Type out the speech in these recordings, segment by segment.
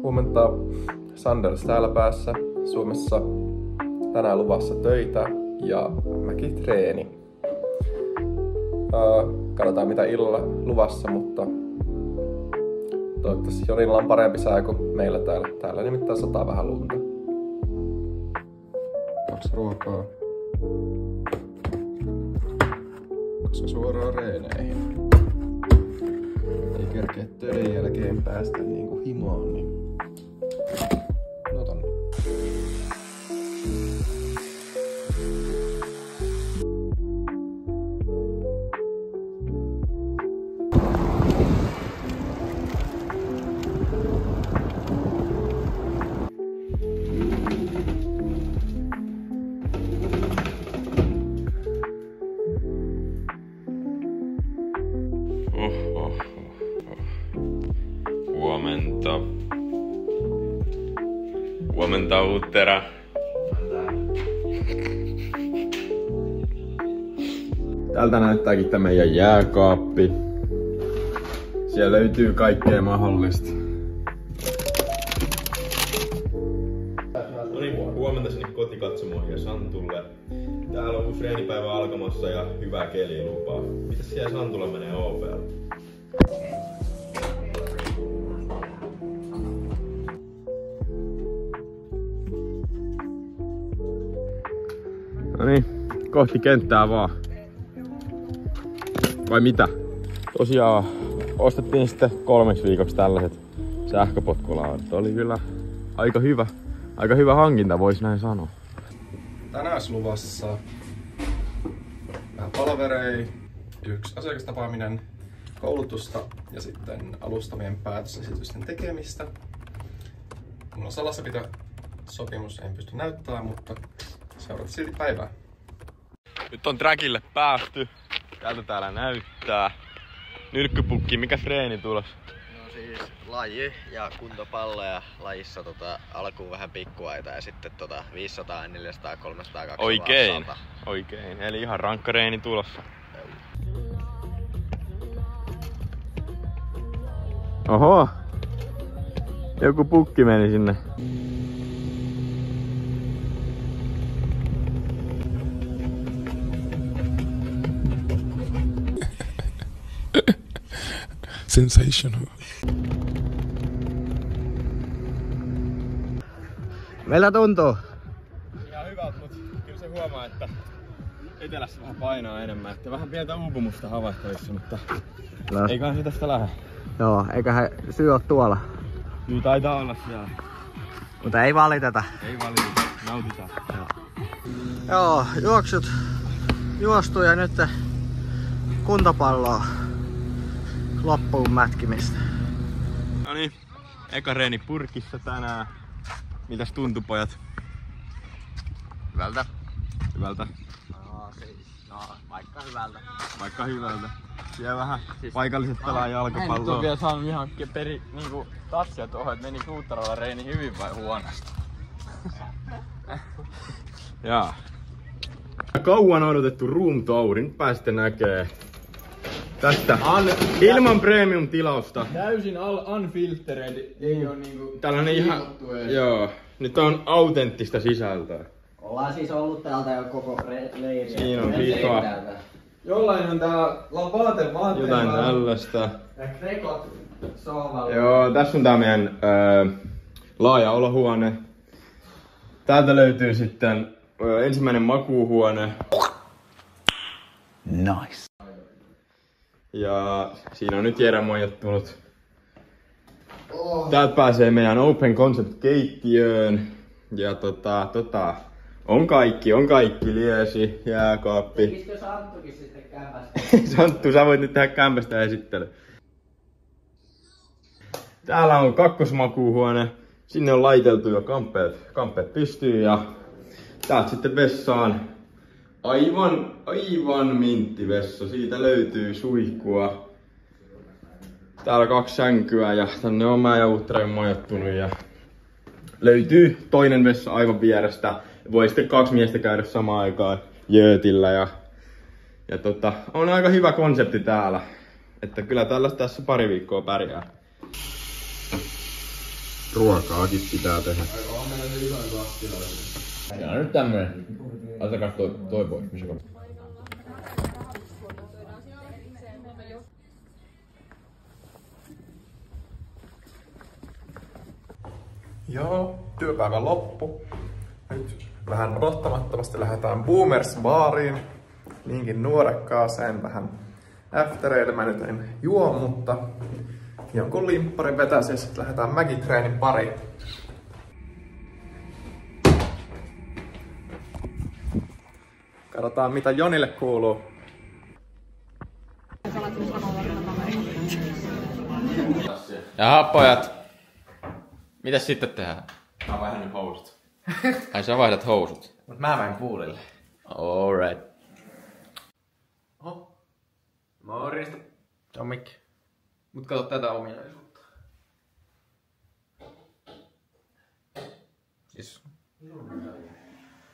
Huomenta, Sanders täällä päässä. Suomessa tänään luvassa töitä ja mäkin treeni. Katsotaan mitä illalla luvassa, mutta toivottavasti Jonilla on parempi sää kuin meillä täällä. Täällä nimittäin sataa vähän lunta. 2 ruokaa. Koska suoraan reeneihin. Ei kerkeä töiden jälkeen päästä niinku himoon, niin no tonne. Huomenta. Huomenta, Uttera. Täältä näyttääkin tämä meidän jääkaappi. Siellä löytyy kaikkea mahdollista. No niin, huomenta sinne kotikatsomoihin ja Santulle. Täällä on uusi treenipäivä alkamassa ja hyvä keli lupaa. Mitäs siellä Santulla menee OP:lla? No niin, kohti kenttää vaan. Vai mitä? Tosiaan ostettiin sitten 3 viikoksi tällaiset sähköpotkulaudat. Oli kyllä aika hyvä hankinta, vois näin sanoa. Tänään luvassa vähän palaverei, 1 asiakastapaaminen, koulutusta ja sitten alustavien päätösesitysten tekemistä. Mulla on salassapitosopimus, en pysty näyttämään, mutta seuraat silti päivää. Nyt on trackille päästy. Täältä täällä näyttää. Nyrkkypukki, mikä treeni tulossa? No siis laji ja kuntopallo ja lajissa alkuun vähän pikkuaita ja sitten 500, 400, 300, 200. Oikein. Eli ihan rankka reeni tulossa. Oho! Joku pukki meni sinne. Sensational. Meillä tuntuu. Ihan hyvältä, mutta kyllä se huomaa, että etelässä vähän painaa enemmän. Että vähän pientä uupumusta havaittavissa, mutta eiköhän se tästä lähde. Joo, eiköhän syy oo tuolla. Syy taitaa olla siellä. Mutta ei valiteta. Ei valiteta, nautitaan. Joo, juoksut juostu ja nyt kuntopalloa loppuun mätkimistä. No niin, eka reeni purkissa tänään. Mitäs tuntui, pojat? Hyvältä. Hyvältä. Vaikka hyvältä. Siellä vähän paikalliset pelaa jalkapalloa. En nyt ole vielä saanut ihan tatsia tuohon, että meni Uutteralla reeni hyvin vai huonosti. Jaa. Kauan odotettu room tour, nyt pääsitte näkee. Tästä ilman premium tilausta. Täysin unfiltered, ei oo niinku Tällainen ihan, joo, nyt on autenttista sisältöä. Ollaan siis ollut täältä jo koko leiri. Siinä on hitoa. jollain on tää vaate. Jotain tällaista. Grekot sohvalla. Joo, tässä on tää meidän laaja olohuone. Täältä löytyy sitten ensimmäinen makuuhuone. Nice. Ja siinä on nyt Jere majoittunut. Täältä pääsee meidän Open Concept keittiöön. Ja on kaikki, liesi, jääkaappi. Tekisikö Santtukin sitten kämpästä? Santtu, sä voit nyt tehdä kämpästä esittely. Täällä on kakkosmakuuhuone. Sinne on laiteltu jo kamppeet pystyyn ja täältä sitten vessaan. Aivan minttivessa. Siitä löytyy suihkua. Täällä 2 sänkyä ja tänne on mä ja Uttera majoittunut ja löytyy toinen vessa aivan vierestä. Voi sitten 2 miestä käydä samaan aikaan jöötillä ja on aika hyvä konsepti täällä. Että kyllä tällaista tässä pari viikkoa pärjää. Ruokaakin pitää tehdä. Ja nyt tämmönen. Otakas toi pois, missä on. Joo, työpäivän loppu. Nyt vähän odottamattomasti lähdetään Boomers baariin. Niinkin nuorekkaaseen vähän aftereille. Mä nyt en juo, mutta jonkun limpparin vetäisi ja sitten lähdetään mäkitreenin pariin. Katsotaan mitä Jonille kuuluu. Jaha pojat. Mitäs sitten tehdään? Mä vaihdan nyt housut. Ai sä vaihdat housut. Mut mä menen poolille. Alright. Oho. Morjesta. Se on mikki. Mut kato tätä ominaisuutta. Siis.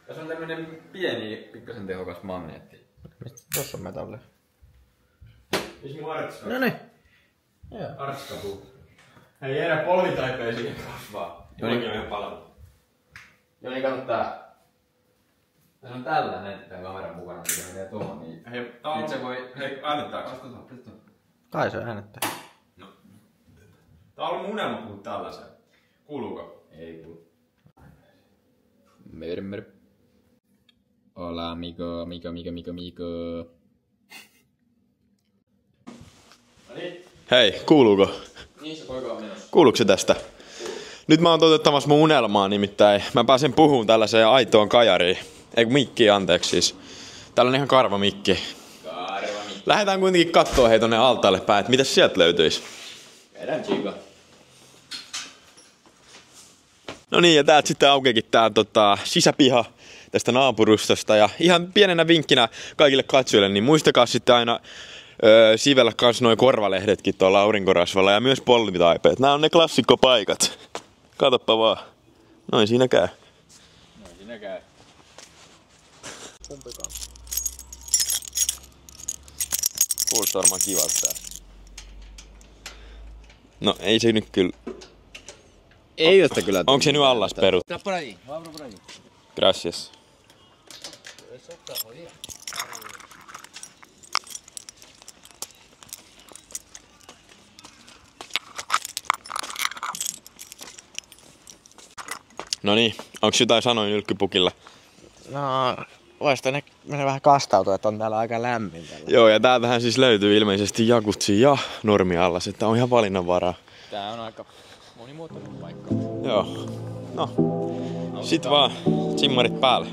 Tässä on tämmönen pieni, pikkasen tehokas magneetti. Tossa on metalli. Missä mun Artska? Noniin. Artska tuu. Hei jäädä polvitaipeisiin kasvaa. Joni on ihan paljon. Joni kato tää. Tässä on tällainen tän kameran mukana, mikä menee tuohon niin. Hei, tää on... Nyt se voi... Hei, äänettääks? Kai se äänettää. No. Tää on ollut mun unelma puhua tällaisen. Kuuluuko? Ei kuulu. Mermer. Hola amigo, amigo. Hei, kuuluuko? Niin se poika on menossa. Kuuluuko se tästä? Nyt mä oon toteuttamassa mun unelmaa nimittäin. Mä pääsen puhumaan tällaiseen aitoon kajariin. Ei kun mikkiin, anteeksi siis. Täällä on ihan karvamikki. Lähdetään kuitenkin kattoo hei tonne altaalle päin, että mitäs sieltä löytyisi. Vedän chiga. No niin, ja täältä sitten aukeekin tää sisäpiha tästä naapurustosta. Ja ihan pienenä vinkkinä kaikille katsojille, niin muistakaa sitten aina siivellä kans noi korvalehdetkin tuolla aurinkorasvalla ja myös polvitaipeet. Nää on ne klassikkopaikat. Katoppa vaan. Noin siinä käy. Noin siinä käy. Kumpikaan. Kuulostaa varmaan kivalta tää. No ei se nyt kyllä. Ei tästä kyllä. Onko se nyt allas perut? Por ahí, vamos por ahí. Gracias. No niin, onks jotain sanoin Ylkkypukilla? No, vois tänne mennä vähän kastautua, että on täällä aika lämmin. Joo, ja täältähän siis löytyy ilmeisesti jacuzzi ja normiallas, että on ihan valinnanvaraa. Tää on aika monimuotoinen paikka. Joo, no, sit vaan simmarit päälle.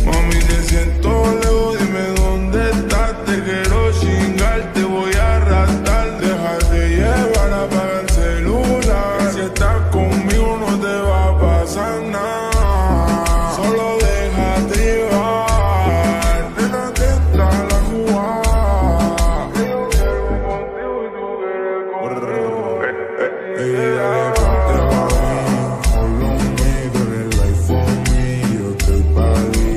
Mami, te siento lejos, dime dónde estás. Te quiero chingar, te voy a arrastrar. Déjate llevar, apaga el celular. Si estás conmigo no te va a pasar nada. Solo déjate llevar. Nena, que entra la jugada. Yo quiero contigo y tú quieres conmigo. Ella ponte pa' mí. Hold on me, tú eres life for me. Yo estoy pa' ti.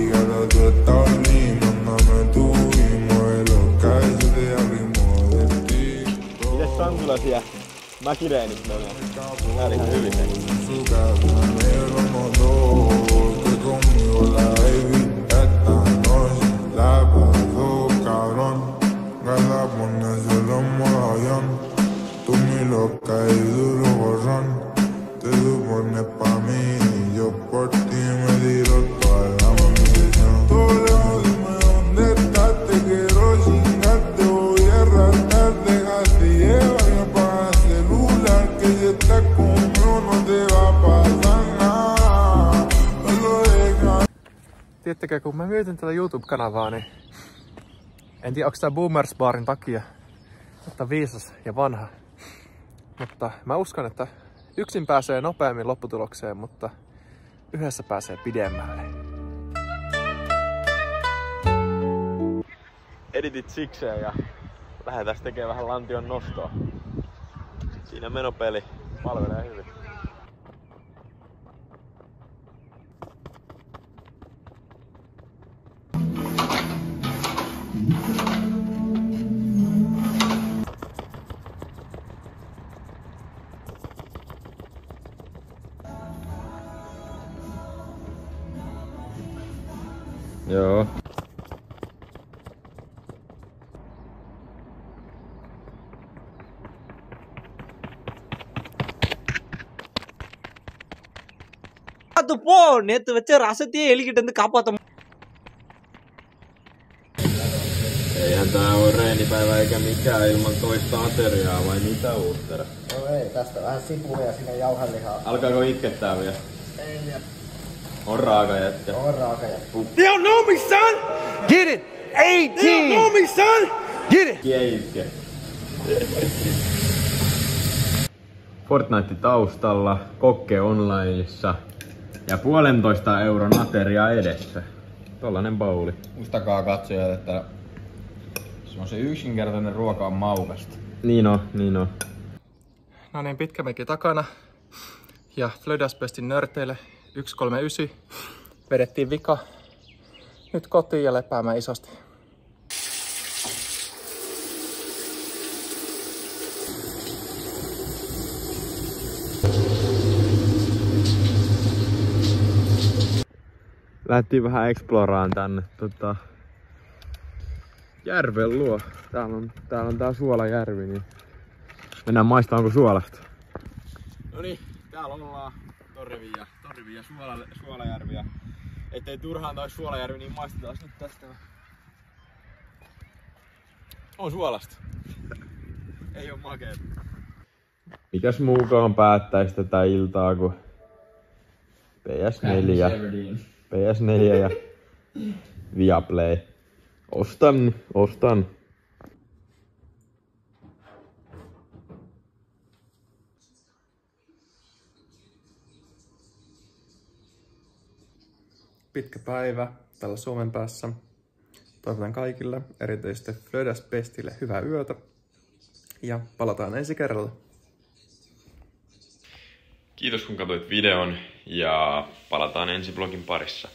Tú estás linda, mándame tu ritmo de loca y se te abrimos de ti. Mites Santula siellä mäkireenit menee? Tää oli ihan hyvin. Su casa negro los dos, que conmigo la baby esta noche la pasó cabrón. Gala ponérselo en modo avión, tú mi loca y duro borrón. Te supones pa' mí y yo por ti me tiro toda la munición. Todo lejos, dime dónde estás, te quiero chingar, te voy a arrastrar. Déjate llevar y apaga el celular, que si estás conmigo no te va a pasar nada. Solo deja. Tiedättekö, kun mä mietin tätä YouTube-kanavaa, niin en tiedä, onko tää Boomers Barin takia, että viisas ja vanha. Mutta mä uskon, että yksin pääsee nopeammin lopputulokseen, mutta yhdessä pääsee pidemmälle. Editit sikseen ja lähdetään tekemään vähän lantion nostoa. Siinä menopeli palvelee hyvin. பார்த்து போ. நேத்து வச்ச ரசத்தையே எலிக்கிட்டு வந்து காப்பாத்த. Eihän tää oo reenipäivä eikä mikään ilman toista ateriaa, vai mitä Uuttera? No ei, tästä vähän sipulia sinne jauhelihaa. Alkaako itkettää vielä? Ei, On raaka jätkä. on raaka jätkä. They don't know me, son. Get it. 18. They don't know me, son. Get it. Keitke. Fortnite taustalla, Kokke onlineissa ja 1,5 euron ateria edessä. Tollanen bowli. Muistakaa katsojat, että se yksinkertainen ruoka on maukasta. Niin on, niin on. No niin, pitkä meki takana. Ja Flödäspestin nörteille 139. Vedettiin vika. Nyt kotiin ja lepäämään isosti. Lähdettiin vähän exploraan tänne järven luo. Täällä on tää Suolajärvi, niin mennään maistaanko suolasta. Noniin, täällä ollaan Torriviä Suolajärviä. Ettei turhaan taisi Suolajärvi, niin maistetaan nyt tästä. On suolasta. Ei oo makeeta. Mikäs muukaan päättäis tätä iltaa kuin PS4 ja Viaplay. Ostan. Pitkä päivä täällä Suomen päässä. Toivotan kaikille, erityisesti Flödäspestille, hyvää yötä. Ja palataan ensi kerralla. Kiitos kun katsoit videon ja palataan ensi vlogin parissa.